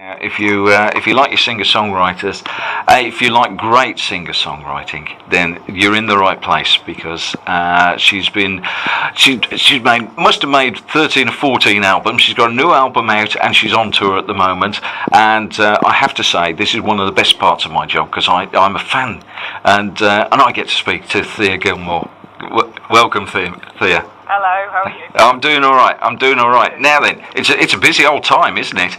If you like your singer-songwriters, if you like great singer-songwriting, then you're in the right place, because she's must have made 13 or 14 albums. She's got a new album out and she's on tour at the moment. And I have to say, this is one of the best parts of my job, because I'm a fan, and I get to speak to Thea Gilmore. Welcome, Thea. Hello, how are you? I'm doing all right. Now then, it's a busy old time, isn't it?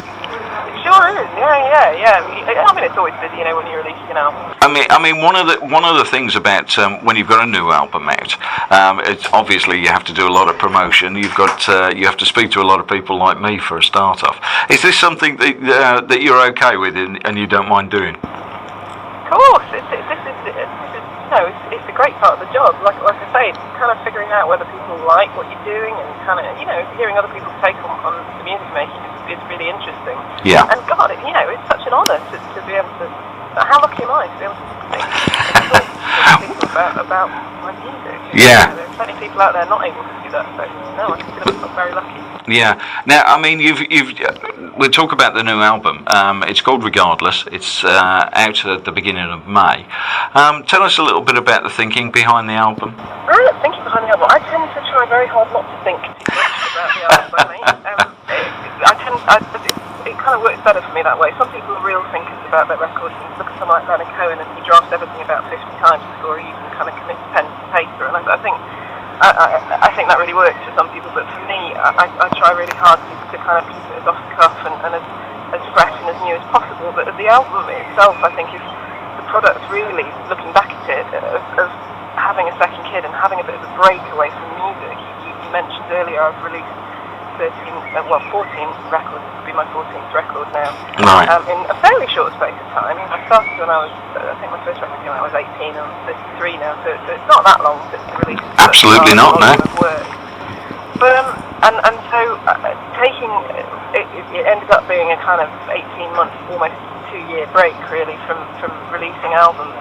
Sure is. Yeah. I mean, it's always busy, when you release an album. I mean, one of the things about when you've got a new album out, it's obviously you have to do a lot of promotion. You have to speak to a lot of people like me for a start off. Is this something that you're okay with and you don't mind doing? Of course, it's a great part of the job. Like I say, it's kind of figuring out whether people like what you're doing, and kind of hearing other people's take on the music making is really interesting. Yeah. And God, it's such an honour to be able to. How lucky am I to be able to speak to people about my music? Yeah. There's plenty of people out there not able to do that. So no, I consider myself very lucky. Yeah. Now, I mean, we'll talk about the new album. It's called Regardless. It's out at the beginning of May. Tell us a little bit about the thinking behind the album. Thinking behind the album, I tend to try very hard not to think too much about the album. It kind of works better for me that way. Some people are real thinkers about their records, and look at someone like Leonard Cohen, and he drafts everything about 50 times before he even kind of commits pen to paper. And I think that really works for some people, but for me, I try really hard to kind of keep it as off the cuff and as fresh and as new as possible. But the album itself, I think, is the product really, looking back at it, of having a second kid and having a bit of a break away from music. You mentioned earlier I've released 14 records. This will be my 14th record now. Right. In a fairly short space of time. I started when I think my first record came out when I was 18, and I'm 33 now, so it's not that long since the release. Absolutely not, no. Work. But so taking it ended up being a kind of 18-month, almost 2-year break really from releasing albums.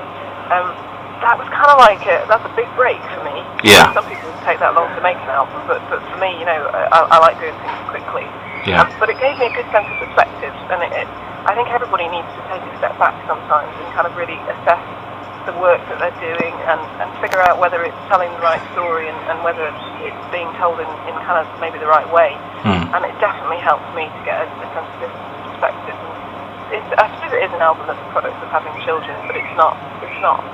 That was kind of like that's a big break for me. Yeah. Some people take that long to make an album, but for me, I like doing things quickly. Yeah. But it gave me a good sense of perspective, and I think everybody needs to take a step back sometimes and kind of really assess the work that they're doing and figure out whether it's telling the right story and whether it's being told in kind of maybe the right way. And it definitely helped me to get a sense of different perspective. I suppose it is an album that's a product of having children, but it's not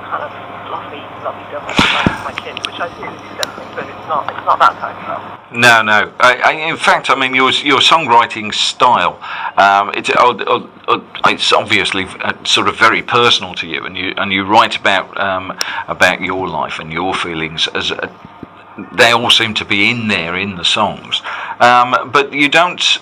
kind of fluffy stuff like my kids, which I do definitely, but it's not that type of album. No. In fact, I mean, your songwriting style, it's obviously sort of very personal to you, and you write about your life and your feelings as they all seem to be in there in the songs, but you don't.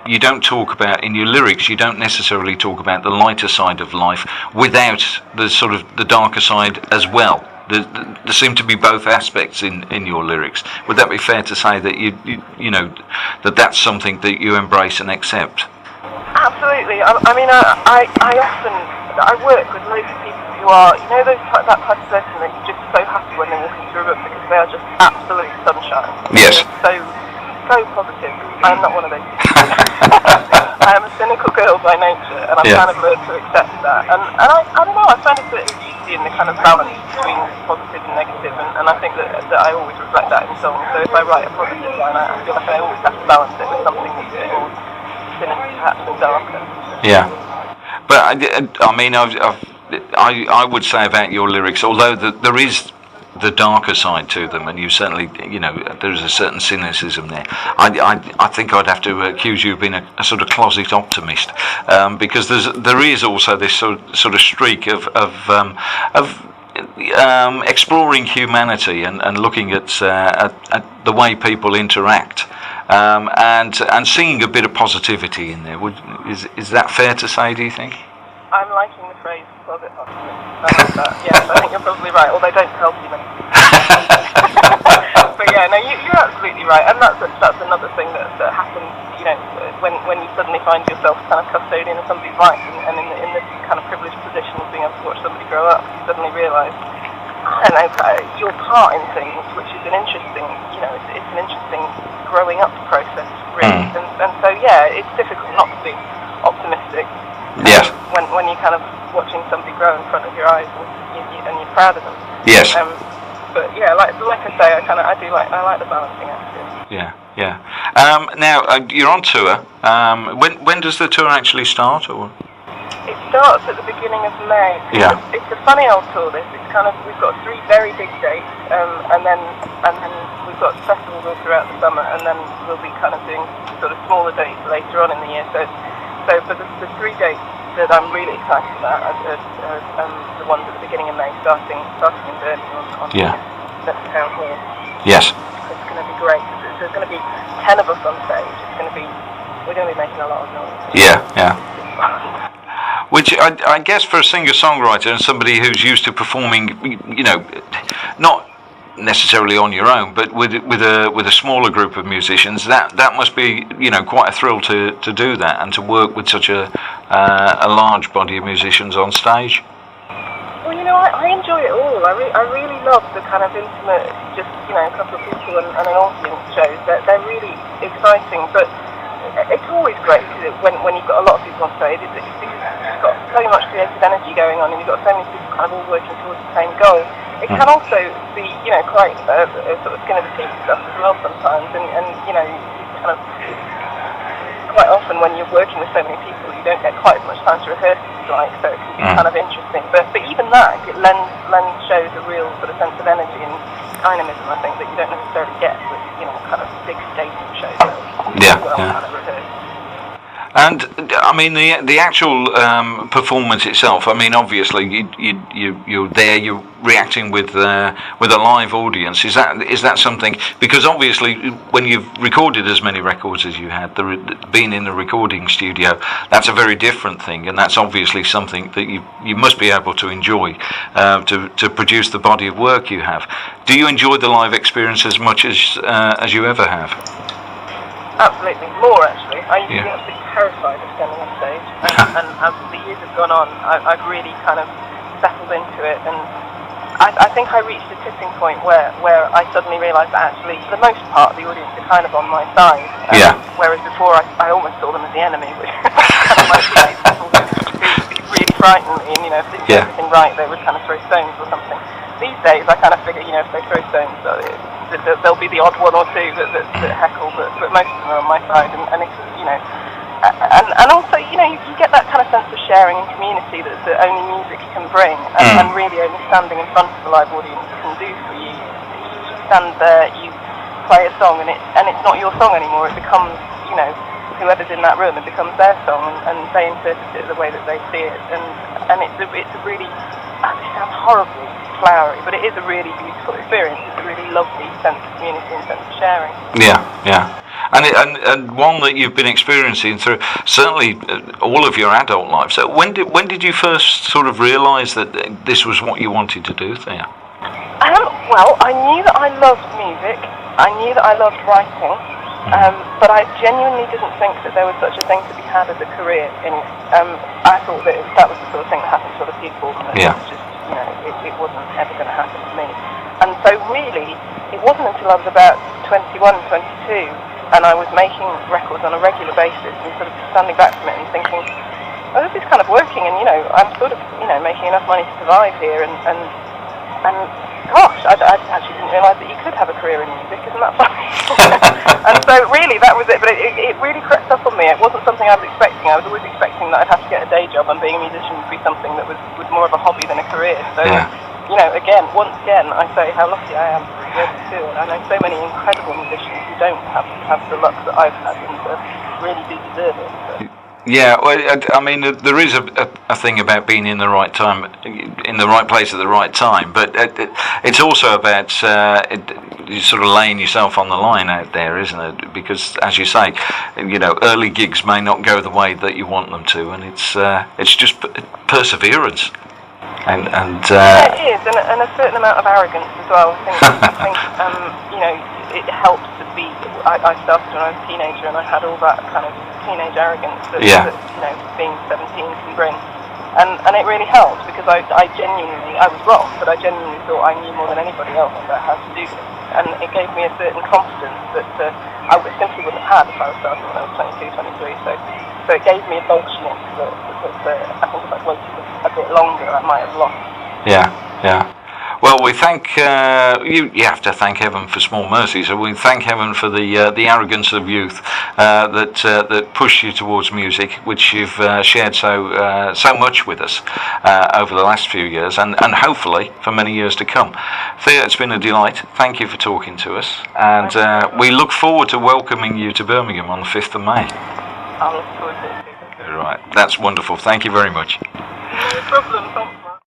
You don't talk about in your lyrics. You don't necessarily talk about the lighter side of life without the sort of the darker side as well. There seem to be both aspects in your lyrics. Would that be fair to say that that's something that you embrace and accept? Absolutely. I work with loads of people who are, that type of person that you're just so happy when they walk into a room because they are just absolute sunshine. Yes. So positive. I'm not one of those people. I am a cynical girl by nature, and I've kind of learned to accept that. And I don't know, I find it a bit easy in the kind of balance between positive and negative, and I think that I always reflect that in songs. So if I write a positive line, I feel like I always have to balance it with something that's a bit more sinister, perhaps, and darker. Yeah. But I would say about your lyrics, although there is the darker side to them, and you certainly, there's a certain cynicism there. I think I'd have to accuse you of being a sort of closet optimist, because there is also this sort of streak of exploring humanity and looking at the way people interact, and seeing a bit of positivity in there. Is that fair to say, do you think? I'm liking the phrase closet optimist. I like that. Yes, I think you're probably right, although don't tell too many people. But yeah, no, you're absolutely right, and that's another thing that happens, when you suddenly find yourself kind of custodian of somebody's life, and in this kind of privileged position of being able to watch somebody grow up, you suddenly realise, your part in things, which is an interesting, it's an interesting growing up process, really. And so, yeah, it's difficult not to be optimistic. Yes. When you're kind of watching somebody grow in front of your eyes and you're proud of them. Yes. But yeah, like I say, I like the balancing act. Yeah. Now you're on tour. When does the tour actually start? Or? It starts at the beginning of May. Yeah. It's a funny old tour. This. It's kind of, we've got 3 very big dates, and then we've got festivals all throughout the summer, and then we'll be kind of doing sort of smaller dates later on in the year. So for the 3 dates that I'm really excited about are the ones at the beginning of May, starting in Birmingham on the town hall. Yes. It's going to be great. There's going to be 10 of us on stage. We're going to be making a lot of noise. Yeah. Which I guess for a singer-songwriter and somebody who's used to performing, not necessarily on your own, but with a smaller group of musicians, that must be quite a thrill to do that and to work with such a large body of musicians on stage. Well, I enjoy it all. I really love the kind of intimate, just a couple of people and an audience shows. They're really exciting, but it's always great when you've got a lot of people on stage. It's got so much creative energy going on, and you've got so many people kind of all working towards the same goal. It can also be, quite sort of skin of the teeth stuff as well sometimes, and you kind of quite often when you're working with so many people, you don't get quite as much time to rehearse, so it can be kind of interesting. But even that, it lends shows a real sort of sense of energy and dynamism, I think, that you don't necessarily get with kind of big stadium shows. Kind of rehearsed. And I mean the actual performance itself. I mean, obviously you're there, you're reacting with a live audience. Is that something? Because obviously when you've recorded as many records as you had, being in the recording studio, that's a very different thing, and that's obviously something that you must be able to enjoy to produce the body of work you have. Do you enjoy the live experience as much as you ever have? Absolutely, more actually. I used to be absolutely terrified of standing on stage, and as the years have gone on, I've really kind of settled into it, and I think I reached a tipping point where I suddenly realised that actually, for the most part, the audience are kind of on my side. Whereas before, I almost saw them as the enemy, which kind of like people who really frightened me, and if they did everything right, they would kind of throw stones or something. These days, I kind of figure, if they throw stones, there'll be the odd one or two that heckle, but most of them are on my side, and it's, and also, you get that kind of sense of sharing and community that only music can bring, and really only standing in front of a live audience can do for you. You stand there, you play a song, and it's not your song anymore. It becomes, whoever's in that room, it becomes their song, and they interpret it the way that they see it, and it's a really, it sounds horribly flowery, but it is a really beautiful experience. It's a really lovely sense of community and sense of sharing. Yeah. And one that you've been experiencing through certainly all of your adult life. So when did you first sort of realise that this was what you wanted to do there? Well, I knew that I loved music. I knew that I loved writing, but I genuinely didn't think that there was such a thing to be had as a career in it. I thought that was the sort of thing that happened to other people. And it was just, it wasn't ever going to happen to me. And so really, it wasn't until I was about 21, 22, and I was making records on a regular basis and sort of standing back from it and thinking, oh, this is kind of working, and I'm sort of making enough money to survive here, and gosh, I actually didn't realise that you could have a career in music. Isn't that funny? And so really that was it, but it really crept up on me. It wasn't something I was expecting. I was always expecting that I'd have to get a day job, and being a musician would be something that was more of a hobby than a career. So once again, I say how lucky I am to be able to do it. I know so many incredible musicians who don't have the luck that I've had, and really do deserve it. So. Yeah, well, I mean, there is a thing about being in the right time, in the right place at the right time, but it's also about you sort of laying yourself on the line out there, isn't it? Because, as you say, early gigs may not go the way that you want them to, and it's just perseverance. And yeah, it is, and a certain amount of arrogance as well. I think it helps to be. I started when I was a teenager, and I had all that kind of teenage arrogance that being 17 can bring. And it really helped, because I was wrong, but I genuinely thought I knew more than anybody else about how to do this. And it gave me a certain confidence that I simply wouldn't have had if I was starting when I was 22, 23. So it gave me a bolshiness that I think if I'd waited a bit longer, I might have lost. Yeah, yeah. Well, we thank you. You have to thank heaven for small mercies. So we thank heaven for the arrogance of youth that pushed you towards music, which you've shared so much with us over the last few years, and hopefully for many years to come. Thea, it's been a delight. Thank you for talking to us, and we look forward to welcoming you to Birmingham on the 5th of May. I'll look forward to it. Right, that's wonderful. Thank you very much. No problem.